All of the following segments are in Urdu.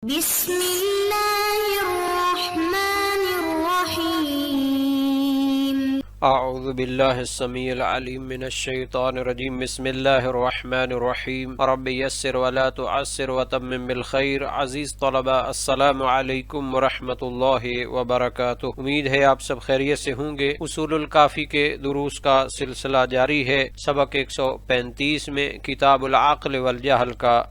بسم اللہ الرحمن الرحیم اعوذ باللہ السمیع العلیم من الشیطان الرجیم بسم اللہ الرحمن الرحیم رب یسر ولا تعسر وتمم بالخیر عزیز طلبہ السلام علیکم ورحمۃ اللہ وبرکاتہ۔ امید ہے آپ سب خیریت سے ہوں گے۔ اصول الکافی کے دروس کا سلسلہ جاری ہے۔ سبق 135 میں کتاب العقل والجہل کا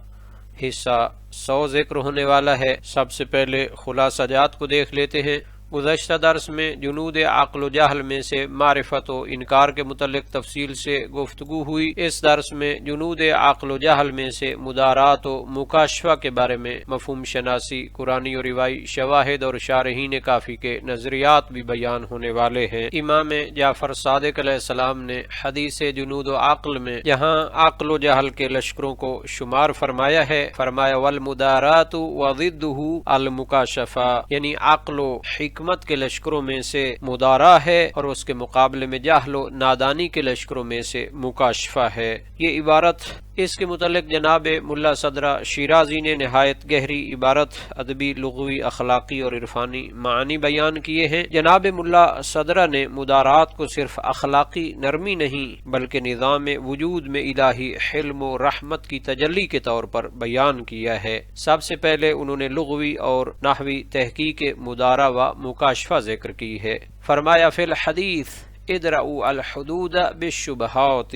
حصہ 100 ذکر ہونے والا ہے۔ سب سے پہلے خلاصہ جات کو دیکھ لیتے ہیں۔ گزشتہ درس میں جنود عقل و جہل میں سے معرفت و انکار کے متعلق تفصیل سے گفتگو ہوئی۔ اس درس میں جنود عقل و جہل میں سے مدارات و مکاشفہ کے بارے میں مفہوم شناسی، قرآنی و روایی شواہد اور شارحین کافی کے نظریات بھی بیان ہونے والے ہیں۔ امام جعفر صادق علیہ السلام نے حدیث جنود و عقل میں جہاں عقل و جہل کے لشکروں کو شمار فرمایا ہے، فرمایا والمدارات وضدہ المکاشفہ، یعنی عقل و حکمت کے لشکروں میں سے مدارا ہے اور اس کے مقابلے میں جہل و نادانی کے لشکروں میں سے مکاشفہ ہے۔ یہ عبارت اس کے متعلق جناب ملا صدرہ شیرازی نے نہایت گہری عبارت ادبی، لغوی، اخلاقی اور عرفانی معنی بیان کیے ہیں۔ جناب ملا صدرہ نے مدارات کو صرف اخلاقی نرمی نہیں بلکہ نظام وجود میں الہی حلم و رحمت کی تجلی کے طور پر بیان کیا ہے۔ سب سے پہلے انہوں نے لغوی اور نحوی تحقیق مدارا و مکاشفہ ذکر کی ہے۔ فرمایا فی الحدیث ادرؤوا الحدود بالشبہات۔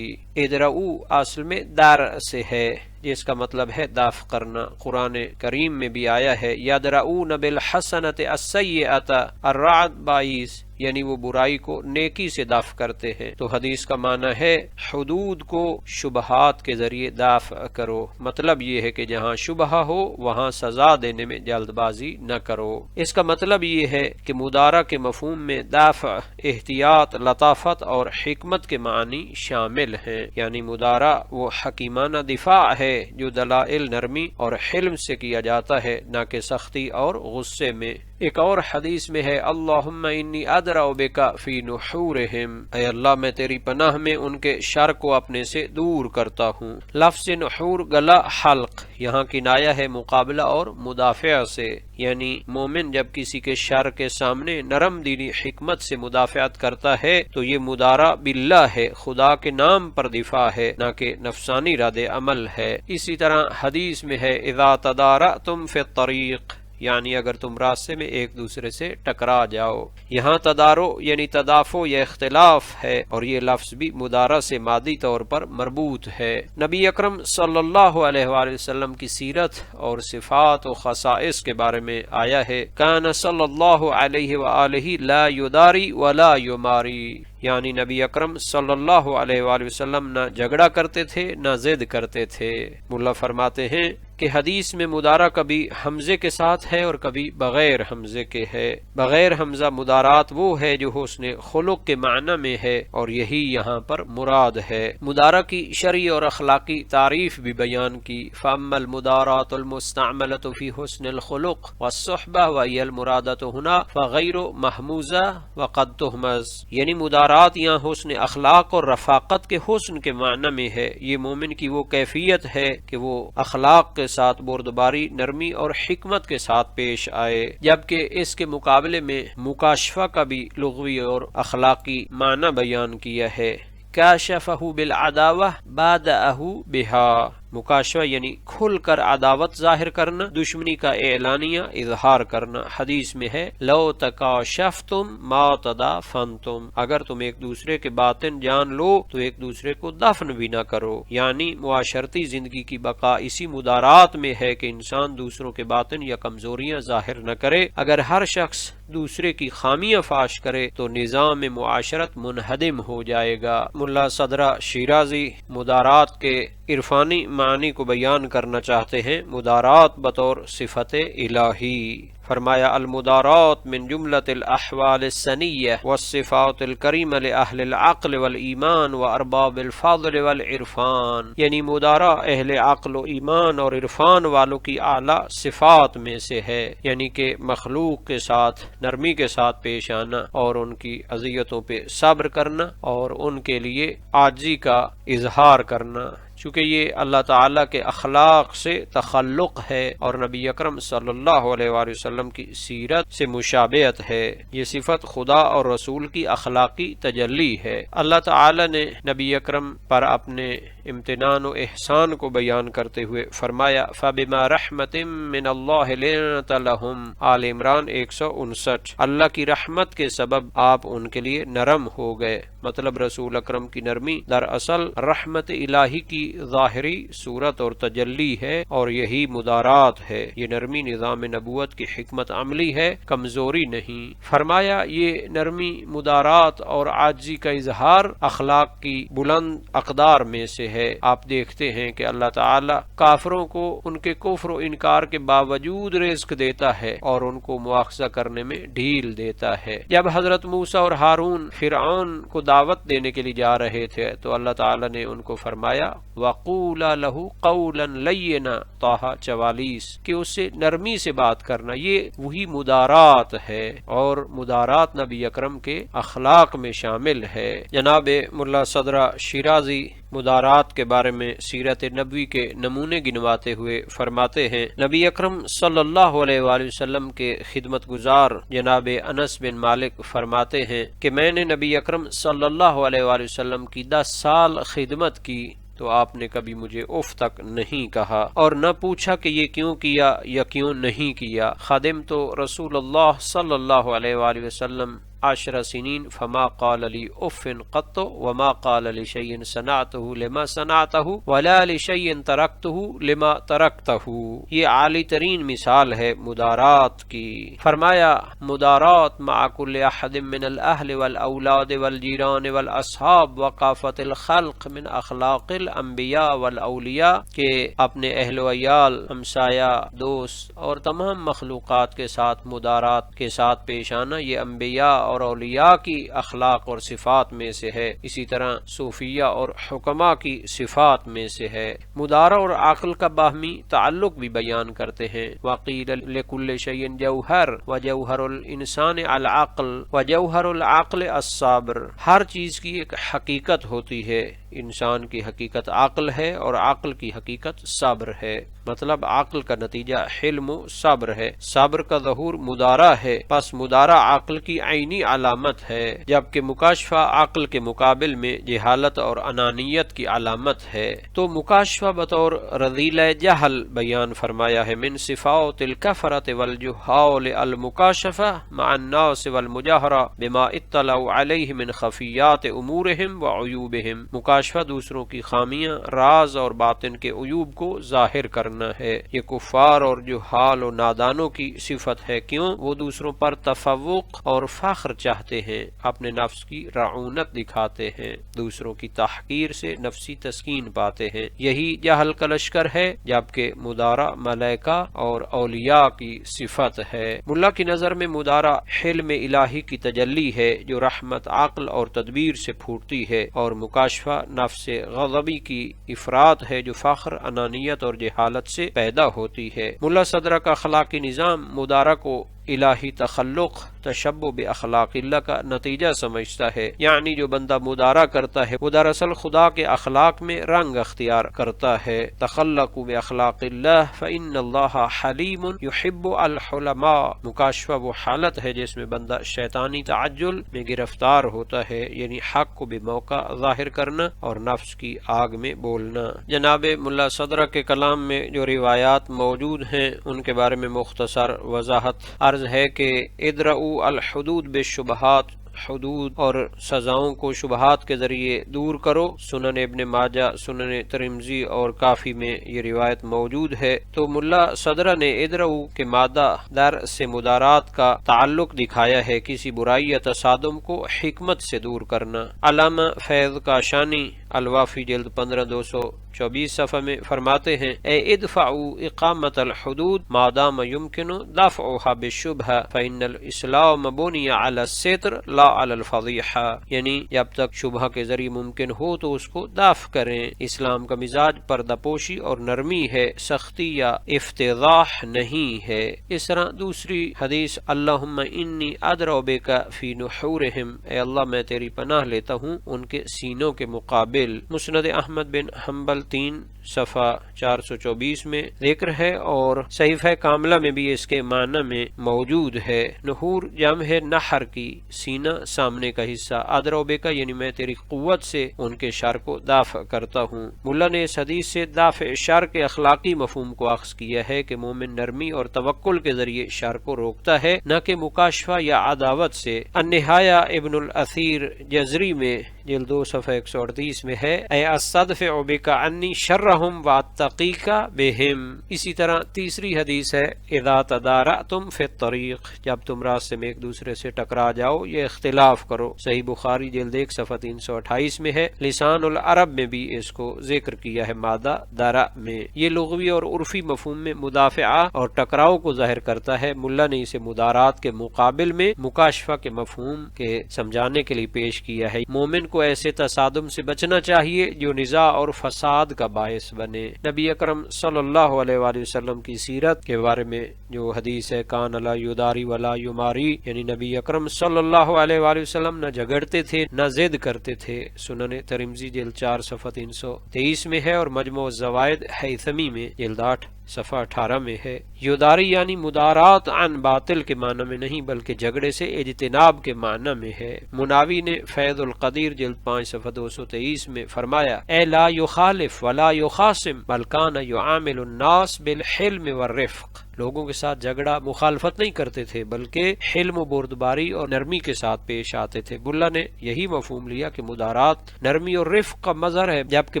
ادرؤوا اصل میں دار سے ہے جس کا مطلب ہے دفع کرنا۔ قرآن کریم میں بھی آیا ہے یدرؤون بالحسنۃ السیئۃ الرعد 22، یعنی وہ برائی کو نیکی سے دفع کرتے ہیں۔ تو حدیث کا معنی ہے حدود کو شبہات کے ذریعے دفع کرو، مطلب یہ ہے کہ جہاں شبہ ہو وہاں سزا دینے میں جلد بازی نہ کرو۔ اس کا مطلب یہ ہے کہ مدارا کے مفہوم میں دفع، احتیاط، لطافت اور حکمت کے معنی شامل ہیں، یعنی مدارا وہ حکیمانہ دفاع ہے جو دلائل، نرمی اور حلم سے کیا جاتا ہے، نہ کہ سختی اور غصے میں۔ ایک اور حدیث میں ہے اللہم انی ادرأ بک فی نحورہم، اے اللہ میں تیری پناہ میں ان کے شر کو اپنے سے دور کرتا ہوں۔ لفظ نحور گلا، حلق، یہاں کنایہ ہے مقابلہ اور مدافع سے، یعنی مومن جب کسی کے شر کے سامنے نرم دینی حکمت سے مدافعت کرتا ہے تو یہ مدارا باللہ ہے، خدا کے نام پر دفاع ہے، نہ کہ نفسانی رد عمل ہے۔ اسی طرح حدیث میں ہے اذا تدارأتم فی الطریق، یعنی اگر تم راستے میں ایک دوسرے سے ٹکرا جاؤ۔ یہاں تدارو یعنی تدافع یا اختلاف ہے، اور یہ لفظ بھی مدارا سے مادی طور پر مربوط ہے۔ نبی اکرم صلی اللہ علیہ وآلہ وسلم کی سیرت اور صفات و خصائص کے بارے میں آیا ہے کان صلی اللہ علیہ وآلہ لا یداری ولا یماری، یعنی نبی اکرم صلی اللہ علیہ وآلہ وسلم نہ جھگڑا کرتے تھے نہ ضد کرتے تھے۔ ملا فرماتے ہیں کہ حدیث میں مدارا کبھی حمزے کے ساتھ ہے اور کبھی بغیر حمزے کے ہے۔ بغیر حمزہ مدارات وہ ہے جو حسن خلق کے معنی میں ہے، اور یہی یہاں پر مراد ہے۔ مدارا کی شرعی اور اخلاقی تعریف بھی بیان کی فَأَمَّا الْمُدَارَاتُ الْمُسْتَعْمَلَةُ فِي حُسْنِ الْخُلُقِ وَالصُّحْبَةِ وَهِيَ الْمُرَادَةُ هُنَا فَغَيْرُ مَحْمُوزَةٍ وَقَدْ تُحْمَزُ، یعنی مدارات یہاں حسن اخلاق اور رفاقت کے حسن کے معنی میں ہے۔ یہ مومن کی وہ کیفیت ہے کہ وہ اخلاق کے ساتھ بردباری، نرمی اور حکمت کے ساتھ پیش آئے، جبکہ اس کے مقابلے میں مکاشفہ کا بھی لغوی اور اخلاقی معنی بیان کیا ہے کاشفہ بالعداوہ بادأہ بہا۔ مکاشفہ یعنی کھل کر عداوت ظاہر کرنا، دشمنی کا اعلانیہ اظہار کرنا۔ حدیث میں ہے لو تکاشفتم ما تدافنتم، اگر تم ایک دوسرے کے باطن جان لو تو ایک دوسرے کو دفن بھی نہ کرو، یعنی معاشرتی زندگی کی بقا اسی مدارات میں ہے کہ انسان دوسروں کے باطن یا کمزوریاں ظاہر نہ کرے۔ اگر ہر شخص دوسرے کی خامیاں فاش کرے تو نظام معاشرت منہدم ہو جائے گا۔ ملا صدرہ شیرازی مدارات کے عرفانی معنی کو بیان کرنا چاہتے ہیں مدارات بطور صفت الہی۔ فرمایا المدارات من جملۃ الاحوال السنیہ والصفات الکریمہ لأہل العقل والایمان وارباب الفضل والعرفان، یعنی مدارا اہل عقل و ایمان اور عرفان والوں کی اعلیٰ صفات میں سے ہے، یعنی کہ مخلوق کے ساتھ نرمی کے ساتھ پیش آنا اور ان کی اذیتوں پہ صبر کرنا اور ان کے لیے عاجزی کا اظہار کرنا، چونکہ یہ اللہ تعالیٰ کے اخلاق سے تخلق ہے اور نبی اکرم صلی اللہ علیہ وآلہ وسلم کی سیرت سے مشابہت ہے۔ یہ صفت خدا اور رسول کی اخلاقی تجلی ہے۔ اللہ تعالیٰ نے نبی اکرم پر اپنے امتنان و احسان کو بیان کرتے ہوئے فرمایا فَبِمَا رَحْمَةٍ مِّنَ اللَّهِ لِنْتَ لَهُمْ، آل عمران 159۔ اللہ کی رحمت کے سبب آپ ان کے لیے نرم ہو گئے۔ مطلب رسول اکرم کی نرمی دراصل رحمت الہی کی ظاہری صورت اور تجلی ہے اور یہی مدارات ہے۔ یہ نرمی نظام نبوت کی حکمت عملی ہے، کمزوری نہیں۔ فرمایا یہ نرمی مدارات اور عاجزی کا اظہار اخلاق کی بلند اقدار میں سے ہے۔ آپ دیکھتے ہیں کہ اللہ تعالی کافروں کو ان کے کفر و انکار کے باوجود رزق دیتا ہے اور ان کو مواخذہ کرنے میں ڈھیل دیتا ہے۔ جب حضرت موسیٰ اور ہارون فرعون کو دعوت دینے کے لیے جا رہے تھے تو اللہ تعالی نے ان کو فرمایا وَقُولَا لَهُ قَوْلًا لَيِّنًا، طٰہٰ 44، کہ اس سے نرمی سے بات کرنا۔ یہ وہی مدارات ہے اور مدارات نبی اکرم کے اخلاق میں شامل ہے۔ جناب ملا صدرہ شیرازی مدارات کے بارے میں سیرت نبوی کے نمونے گنواتے ہوئے فرماتے ہیں نبی اکرم صلی اللہ علیہ وآلہ وسلم کے خدمت گزار جناب انس بن مالک فرماتے ہیں کہ میں نے نبی اکرم صلی اللہ علیہ وآلہ وسلم کی 10 سال خدمت کی تو آپ نے کبھی مجھے اف تک نہیں کہا اور نہ پوچھا کہ یہ کیوں کیا یا کیوں نہیں کیا۔ خادم تو رسول اللہ صلی اللہ علیہ وآلہ وسلم 10 سنین فما قال لی اف قط وما قال لشیء صنعته لما صنعته ولا لشیء ترکته لما ترکته۔ یہ عالی ترین مثال ہے مدارات کی۔ فرمایا مدارات مع کل احد من الاہل والاولاد والجیران والاصحاب وقافت الخلق من اخلاق الانبیاء والاولیاء، کہ اپنے اہل و عیال، ہمسایہ، دوست اور تمام مخلوقات کے ساتھ مدارات کے ساتھ پیش آنا یہ انبیاء اور اولیاء کی اخلاق اور صفات میں سے ہے، اسی طرح صوفیہ اور حکماء کی صفات میں سے ہے۔ مدارہ اور عقل کا باہمی تعلق بھی بیان کرتے ہیں۔ وقیل لکل شیء جوہر وجوہر الانسان العقل وجوہر العقل الصبر، ہر چیز کی ایک حقیقت ہوتی ہے، انسان کی حقیقت عقل ہے اور عقل کی حقیقت صبر ہے۔ مطلب عقل کا نتیجہ حلم و صبر ہے، صبر کا ظہور مدارہ ہے، پس مدارہ عقل کی عینی علامت ہے، جبکہ مکاشفہ عقل کے مقابل میں جہالت اور انانیت کی علامت ہے۔ تو مکاشفہ بطور رذیلہ جہل بیان فرمایا ہے۔ من صفات الکفرۃ والجہال المکاشفہ مع الناس والمجاہرہ بما اطلعوا علیہ من خفیات امورہم وعیوبہم، مکاشفہ دوسروں کی خامیاں، راز اور باطن کے عیوب کو ظاہر کرنا ہے۔ یہ کفار اور جہال و نادانوں کی صفت ہے، کیوں؟ وہ دوسروں پر تفوق اور فخر چاہتے ہیں، اپنے نفس کی رعونت دکھاتے ہیں، دوسروں کی تحقیر سے نفسی تسکین پاتے ہیں، یہی جہل کا لشکر ہے، جبکہ مدارہ ملائکہ اور اولیاء کی صفت ہے۔ ملا کی نظر میں مدارہ حلم الہی کی تجلی ہے جو رحمت عقل اور تدبیر سے پھوٹتی ہے، اور مکاشفہ نفس غضبی کی افراد ہے جو فخر، انانیت اور جہالت سے پیدا ہوتی ہے۔ ملا صدرہ کا اخلاقی نظام مدارہ کو الہی تخلق، تشبہ باخلاق اللہ کا نتیجہ سمجھتا ہے، یعنی جو بندہ مدارہ کرتا ہے وہ دراصل خدا کے اخلاق میں رنگ اختیار کرتا ہے۔ تخلقوا باخلاق اللہ فإن اللہ حلیم یحب الحلماء، مکاشفہ وہ حالت ہے جس میں بندہ شیطانی تعجل میں گرفتار ہوتا ہے، یعنی حق کو بموقع ظاہر کرنا اور نفس کی آگ میں بولنا۔ جناب ملا صدرہ کے کلام میں جو روایات موجود ہیں ان کے بارے میں مختصر وضاحت عرض ہے کہ ادرؤوا الحدود بالشبہات، حدود اور سزاؤں کو شبہات کے ذریعے دور کرو۔ سنن ابن ماجہ، سنن ترمذی اور کافی میں یہ روایت موجود ہے۔ تو ملا صدرہ نے ادرؤ کے مادہ در سے مدارات کا تعلق دکھایا ہے، کسی برائی یا تصادم کو حکمت سے دور کرنا۔ علامہ فیض کاشانی الوافی جلد 15 224 صفحہ میں فرماتے ہیں اے ادفعوا اقامت الحدود ما دام يمكن دفعها بالشبہ فإن الاسلام بني على الستر لا على الفضیحہ، یعنی جب تک شبہ کے ذریعے ممکن ہو تو اس کو دفع کریں۔ اسلام کا مزاج پردہ پوشی اور نرمی ہے، سختی یا افتضاح نہیں ہے۔ اس طرح دوسری حدیث اللہم انی ادرؤ بک فی نحورہم، اے اللہ میں تیری پناہ لیتا ہوں ان کے سینوں کے مقابل۔ مسند احمد بن حنبل 3 صفحہ 424 میں ذکر ہے، اور صحیفہ کاملہ میں بھی اس کے معنی میں موجود ہے۔ نحور جمع ہے نحر کی، سینہ سامنے کا حصہ، ادرو بے کا یعنی میں تیری قوت سے ان کے شر کو دافع کرتا ہوں۔ ملا نے اس حدیث سے دافع شر کے اخلاقی مفہوم کو اخذ کیا ہے کہ مومن نرمی اور توکل کے ذریعے شر کو روکتا ہے، نہ کہ مکاشفہ یا عداوت سے۔ النہایہ ابن الاثیر جزری میں جلد 2 صفحہ 138 میں ہے، اے استدفع بک عنی شرہم واتقیک بہم۔ اسی طرح تیسری حدیث ہے، اذا تدارعتم فی الطریق، جب تم راستے میں ایک دوسرے سے ٹکرا جاؤ یا اختلاف کرو، صحیح بخاری جلد 1 صفحہ 328 میں ہے۔ لسان العرب میں بھی اس کو ذکر کیا ہے مادہ درع میں۔ یہ لغوی اور عرفی مفہوم میں مدافعہ اور ٹکراؤ کو ظاہر کرتا ہے۔ ملا نے اسے مدارات کے مقابل میں مکاشفہ کے مفہوم کے سمجھانے کے لیے پیش کیا ہے۔ مومن کو ایسے تصادم سے بچنا چاہیے جو نزاع اور فساد کا باعث بنے۔ نبی اکرم صلی اللہ علیہ وآلہ وسلم کی سیرت کے بارے میں جو حدیث ہے، کان لا یداری ولا یماری، یعنی نبی اکرم صلی اللہ علیہ وآلہ وسلم نہ جھگڑتے تھے نہ ضد کرتے تھے، سنن ترمذی جلد 4 صفحہ 323 میں ہے، اور مجموع الزوائد حیثمی میں جلد 8 صفحہ 18 میں ہے۔ یداری یعنی مدارات عن باطل کے معنی میں نہیں بلکہ جھگڑے سے اجتناب کے معنی میں ہے۔ مناوی نے فیض القدیر جلد 5 صفحہ 223 میں فرمایا، اے لا یخالف ولا یخاصم بل کان یعامل الناس بالحلم والرفق، لوگوں کے ساتھ جھگڑا مخالفت نہیں کرتے تھے بلکہ حلم و بردباری اور نرمی کے ساتھ پیش آتے تھے۔ بلا نے یہی مفہوم لیا کہ مدارات نرمی اور رفق کا مظہر ہے، جبکہ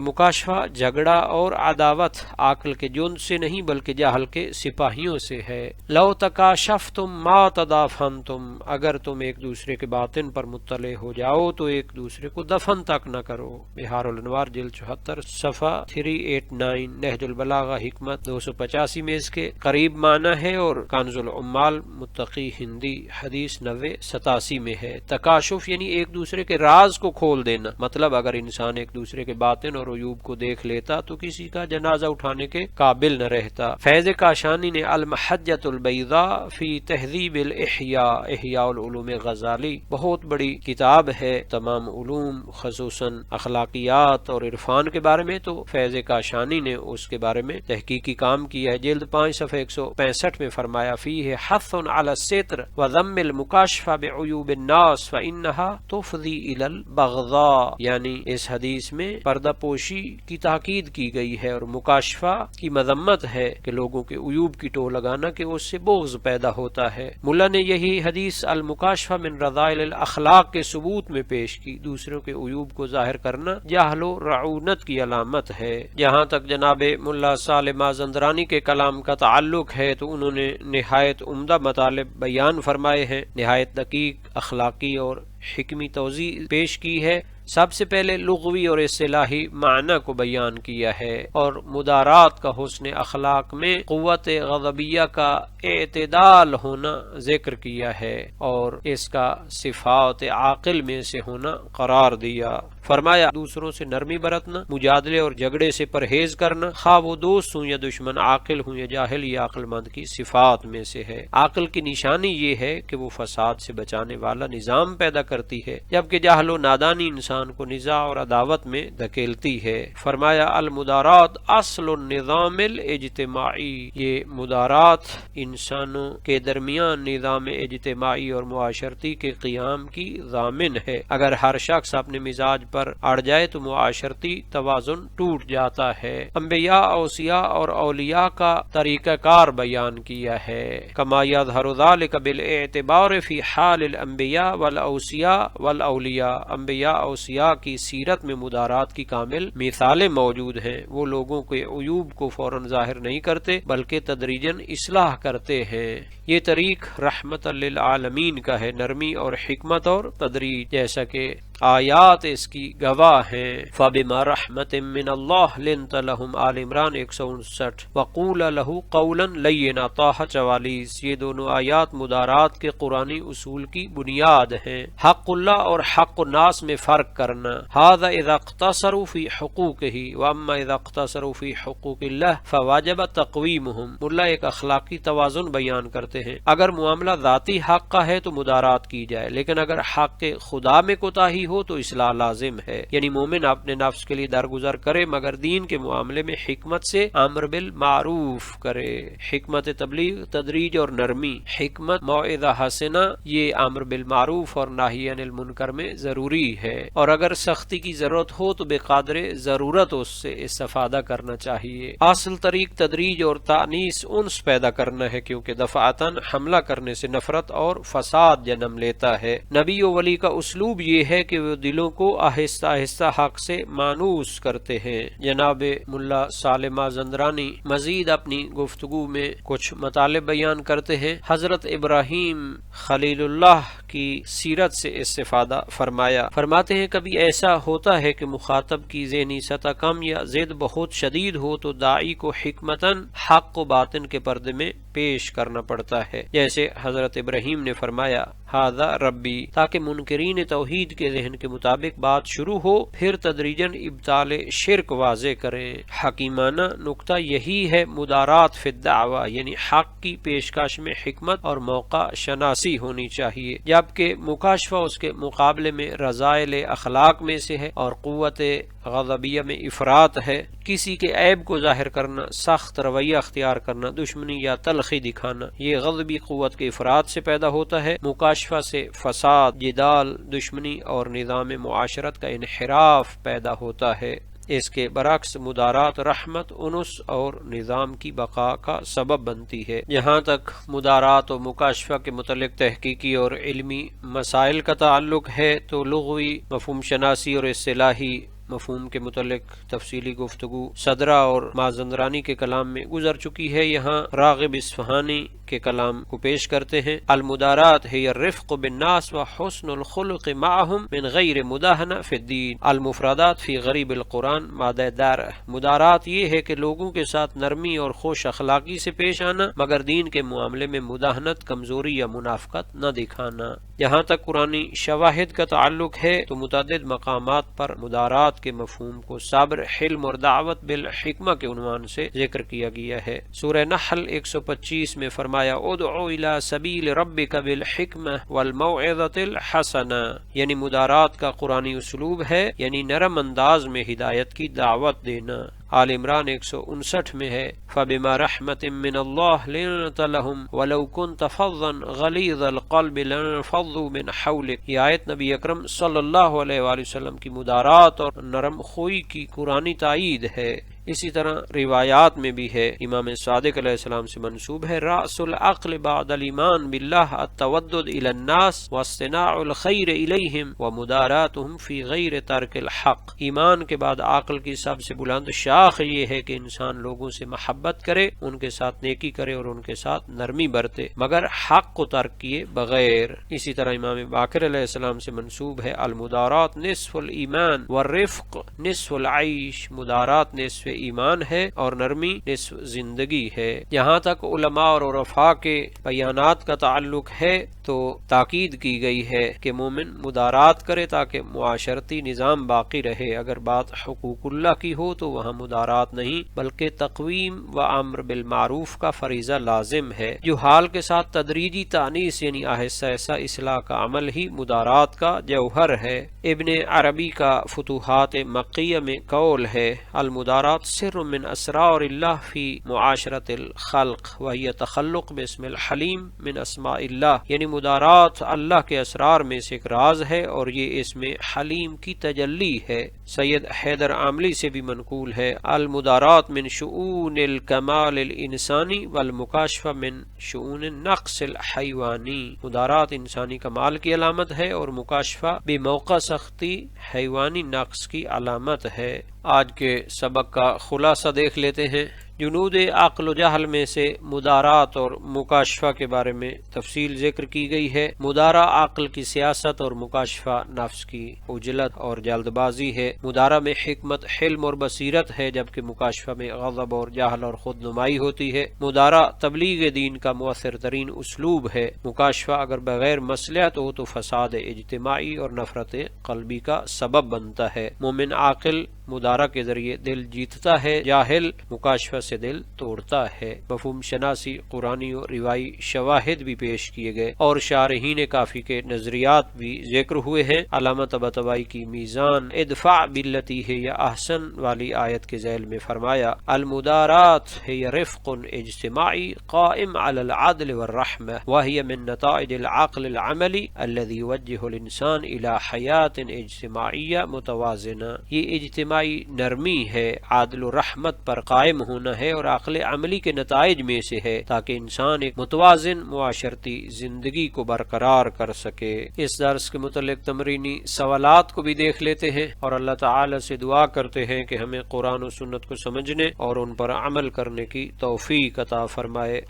مکاشفہ جھگڑا اور عداوت عقل کے جند سے نہیں بلکہ جہل کے سپاہیوں سے ہے۔ لو تکاشفتم ما تدافنتم، اگر تم ایک دوسرے کے باطن پر مطلع ہو جاؤ تو ایک دوسرے کو دفن تک نہ کرو۔ بہار الانوار جلد 74 صفحہ 389، نہج البلاغہ حکمت 285 میں اس کے قریب معنی ہے، اور کنز العمال متقی ہندی حدیث 9087 میں ہے۔ تکاشف یعنی ایک دوسرے کے راز کو کھول دینا، مطلب اگر انسان ایک دوسرے کے باطن اور عیوب کو دیکھ لیتا تو کسی کا جنازہ اٹھانے کے قابل نہ رہتا۔ فیض کاشانی نے المحجۃ البیضاء فی تہذیب الاحیاء، احیاء العلوم غزالی بہت بڑی کتاب ہے تمام علوم خصوصاً اخلاقیات اور عرفان کے بارے میں، تو فیض کاشانی نے اس کے بارے میں تحقیقی کام کیا ہے۔ جلد 5 صفحہ 165 میں فرمایا، فیہ حث علی الستر وذم المکاشفہ بعیوب الناس فانها تفضی الی البغضاء، یعنی اس حدیث میں پردہ پوشی کی تاکید کی گئی ہے اور مکاشفہ کی مذمت ہے کہ لوگوں کے عیوب کی ٹو لگانا کہ اس سے بغض پیدا ہوتا ہے۔ ملا نے یہی حدیث المکاشفہ من رذائل الاخلاق کے ثبوت میں پیش کی۔ دوسروں کے عیوب کو ظاہر کرنا جہل و رعونت کی علامت ہے۔ جہاں تک جناب ملا صالح مازندرانی کے کلام کا تعلق ہے تو انہوں نے نہایت عمدہ مطالب بیان فرمائے ہیں، نہایت دقیق اخلاقی اور حکمی توضیح پیش کی ہے۔ سب سے پہلے لغوی اور اصطلاحی معنی کو بیان کیا ہے، اور مدارات کا حسن اخلاق میں قوت غضبیہ کا اعتدال ہونا ذکر کیا ہے، اور اس کا صفات عاقل میں سے ہونا قرار دیا۔ فرمایا، دوسروں سے نرمی برتنا، مجادلے اور جھگڑے سے پرہیز کرنا، خواہ وہ دوست ہوں یا دشمن، عاقل ہوں یا جاہل، یا عقل مند کی صفات میں سے ہے۔ عقل کی نشانی یہ ہے کہ وہ فساد سے بچانے والا نظام پیدا کرتی ہے، جبکہ جہل و نادانی انسان کو نزاع اور عداوت میں دھکیلتی ہے۔ فرمایا، المدارات اصل النظام الاجتماعی، یہ مدارات انسانوں کے درمیان نظام اجتماعی اور معاشرتی کے قیام کی ضامن ہے۔ اگر ہر شخص اپنے مزاج پر اڑ جائے تو معاشرتی توازن ٹوٹ جاتا ہے۔ انبیاء، اوصیاء اور اولیاء کا طریقہ کار بیان کیا ہے۔ کما یظہر ذلک بالاعتبار فی حال الانبیاء والاوصیاء والاولیاء، انبیاء اوصیاء کی سیرت میں مدارات کی کامل مثالیں موجود ہیں۔ وہ لوگوں کے عیوب کو فوراً ظاہر نہیں کرتے بلکہ تدریجاً اصلاح کرتے ہیں۔ یہ طریق رحمت للعالمین کا ہے، نرمی اور حکمت اور تدریج، جیسا کہ آیات اس کی گواہ ہیں۔ فَبِمَا رَحْمَةٍ مِّنَ اللَّهِ لِنْتَ لَهُمْ آل عمران 159، وَقُولَ لَهُ قَوْلًا لَيِّنًا طه 44۔ یہ دونوں آیات مدارات کے قرآنی اصول کی بنیاد ہیں۔ حق اللہ اور حق الناس میں فرق کرنا، هذا اذا اقتصروا في حقوقه واما اذا اقتصروا في حقوق اللہ فواجب تقویمهم۔ ملا ایک اخلاقی توازن بیان کرتے ہیں، اگر معاملہ ذاتی حق کا ہے تو مدارات کی جائے، لیکن اگر حق خدا میں کوتاہی ہو تو اصلاح لازم ہے، یعنی مومن اپنے نفس کے لیے درگزر کرے مگر دین کے معاملے میں حکمت سے امر بالمعروف کرے۔ حکمت تبلیغ تدریج اور نرمی، حکمت موعظہ حسنہ یہ امر بالمعروف اور نہی عن المنکر میں ضروری ہے، اور اگر سختی کی ضرورت ہو تو بے قدر ضرورت اس سے استفادہ کرنا چاہیے۔ اصل طریق تدریج اور تانیس انس پیدا کرنا ہے، کیونکہ دفعتاً حملہ کرنے سے نفرت اور فساد جنم لیتا ہے۔ نبی و ولی کا اسلوب یہ ہے کہ وہ دلوں کو آہستہ آہستہ حق سے مانوس کرتے ہیں۔ جناب ملا صالح مازندرانی مزید اپنی گفتگو میں کچھ مطالب بیان کرتے ہیں۔ حضرت ابراہیم خلیل اللہ کی سیرت سے استفادہ فرماتے ہیں کبھی ایسا ہوتا ہے کہ مخاطب کی ذہنی سطح کم یا ضد بہت شدید ہو تو داعی کو حکمتاً حق و باطن کے پردے میں پیش کرنا پڑتا ہے، جیسے حضرت ابراہیم نے فرمایا ھذا ربی، تاکہ منکرین توحید کے ذہن کے مطابق بات شروع ہو، پھر تدریجاً ابطال شرک واضح کریں۔ حکیمانہ نکتہ یہی ہے مدارات فی الدعوہ، یعنی حق کی پیشکش میں حکمت اور موقع شناسی ہونی چاہیے، جبکہ مکاشفہ اس کے مقابلے میں رذائل اخلاق میں سے ہے اور قوت غضبیہ میں افراط ہے۔ کسی کے عیب کو ظاہر کرنا، سخت رویہ اختیار کرنا، دشمنی یا تلخی دکھانا، یہ غضبی قوت کے افراط سے پیدا ہوتا ہے۔ مکاشفہ سے فساد، جدال، دشمنی اور نظام معاشرت کا انحراف پیدا ہوتا ہے۔ اس کے برعکس مدارات رحمت، انس اور نظام کی بقا کا سبب بنتی ہے۔ جہاں تک مدارات و مکاشفہ کے متعلق تحقیقی اور علمی مسائل کا تعلق ہے تو لغوی مفہوم شناسی اور اصطلاحی مفہوم کے متعلق تفصیلی گفتگو صدرہ اور مازندرانی کے کلام میں گزر چکی ہے۔ یہاں راغب اصفہانی کے کلام کو پیش کرتے ہیں۔ المدارات ہے الرفق بالناس وحسن الخلق معهم من غیر مداہنہ فی الدین، المفردات فی غریب القرآن مادہ 11۔ مدارات یہ ہے کہ لوگوں کے ساتھ نرمی اور خوش اخلاقی سے پیش آنا مگر دین کے معاملے میں مداہنت، کمزوری یا منافقت نہ دکھانا۔ جہاں تک قرآنی شواہد کا تعلق ہے تو متعدد مقامات پر مدارات کے مفہوم کو صبر، حلم اور دعوت بالحکمہ کے عنوان سے ذکر کیا گیا ہے۔ سورہ نحل 125 میں فرمایا ادعو الی سبیل ربک بالحکمہ والموعظۃ الحسنہ، یعنی مدارات کا قرآنی اسلوب ہے، یعنی نرم انداز میں ہدایت کی دعوت دینا۔ آل عمران 159 میں ہے فَبِمَا رَحْمَةٍ مِّنَ اللَّهِ لِنْتَ لَهُمْ وَلَوْ كُنْتَ فَظًّا غَلِيظَ الْقَلْبِ لَانفَضُّوا مِنْ حَوْلِكَ۔ یہ آیت نبی اکرم صلی اللہ علیہ وآلہ وسلم کی مدارات اور نرم خوئی کی قرآنی تائید ہے۔ اسی طرح روایات میں بھی ہے، امام صادق علیہ السلام سے منسوب ہے رأس العقل بعد الایمان باللہ التودد الی الناس واصطناع الخیر الیہم ومداراتہم فی غیر ترک الحق۔ ایمان کے بعد عقل کی سب سے بلند شاخ یہ ہے کہ انسان لوگوں سے محبت کرے، ان کے ساتھ نیکی کرے اور ان کے ساتھ نرمی برتے مگر حق کو ترک کیے بغیر۔ اسی طرح امام باقر علیہ السلام سے منسوب ہے المدارات نصف الایمان والرفق نصف العیش، مدارات نصف ایمان ہے اور نرمی نصف زندگی ہے۔ جہاں تک علماء اور عرفاء کے بیانات کا تعلق ہے تو تاکید کی گئی ہے کہ مومن مدارات کرے تاکہ معاشرتی نظام باقی رہے۔ اگر بات حقوق اللہ کی ہو تو وہاں مدارات نہیں بلکہ تقویم و امر بالمعروف کا فریضہ لازم ہے۔ جو حال کے ساتھ تدریجی تانیس یعنی آہستہ آہستہ اصلاح کا عمل ہی مدارات کا جوہر ہے۔ ابن عربی کا فتوحات مکیہ میں قول ہے المدارات سر من اسرار اللہ فی معاشرت الخلق وہی تخلق باسم الحلیم من اسماء اللہ، یعنی مدارات اللہ کے اسرار میں سے ایک راز ہے اور یہ اسم حلیم کی تجلی ہے۔ سید حیدر عاملی سے بھی منقول ہے المدارات من شؤون الکمال الانسانی والمکاشفہ من شؤون النقص الحیوانی، مدارات انسانی کمال کی علامت ہے اور مکاشفہ بموقع سختی حیوانی نقص کی علامت ہے۔ آج کے سبق کا خلاصہ دیکھ لیتے ہیں۔ جنود عقل و جہل میں سے مدارات اور مکاشفہ کے بارے میں تفصیل ذکر کی گئی ہے۔ مدارہ عقل کی سیاست اور مکاشفہ نفس کی عجلت اور جلد بازی ہے۔ مدارہ میں حکمت، حلم اور بصیرت ہے جبکہ مکاشفہ میں غضب اور جہل اور خود نمائی ہوتی ہے۔ مدارہ تبلیغ دین کا مؤثر ترین اسلوب ہے۔ مکاشفہ اگر بغیر مصلحت ہو تو فساد اجتماعی اور نفرت قلبی کا سبب بنتا ہے۔ مومن عاقل مدارہ کے ذریعے دل جیتتا ہے، جاہل مکاشفہ سے دل توڑتا ہے۔ مفہوم شناسی، قرآنی و روایی شواہد بھی پیش کیے گئے اور شارحین کافی کے نظریات بھی ذکر ہوئے ہیں۔ علامہ طباطبائی کی میزان ادفع باللتی ہے یا احسن والی آیت کے ذیل میں فرمایا المدارات ہے رفق اجتماعی قائم علی العدل والرحمہ وہی من نتائج العقل العملی الذي يوجه الانسان الى حیات اجتماعیہ متوازنہ۔ یہ اجتماعی نرمی ہے، عادل و رحمت پر قائم ہونا ہے اور عقل عملی کے نتائج میں سے ہے تاکہ انسان ایک متوازن معاشرتی زندگی کو برقرار کر سکے۔ اس درس کے متعلق تمرینی سوالات کو بھی دیکھ لیتے ہیں اور اللہ تعالی سے دعا کرتے ہیں کہ ہمیں قرآن و سنت کو سمجھنے اور ان پر عمل کرنے کی توفیق عطا فرمائے۔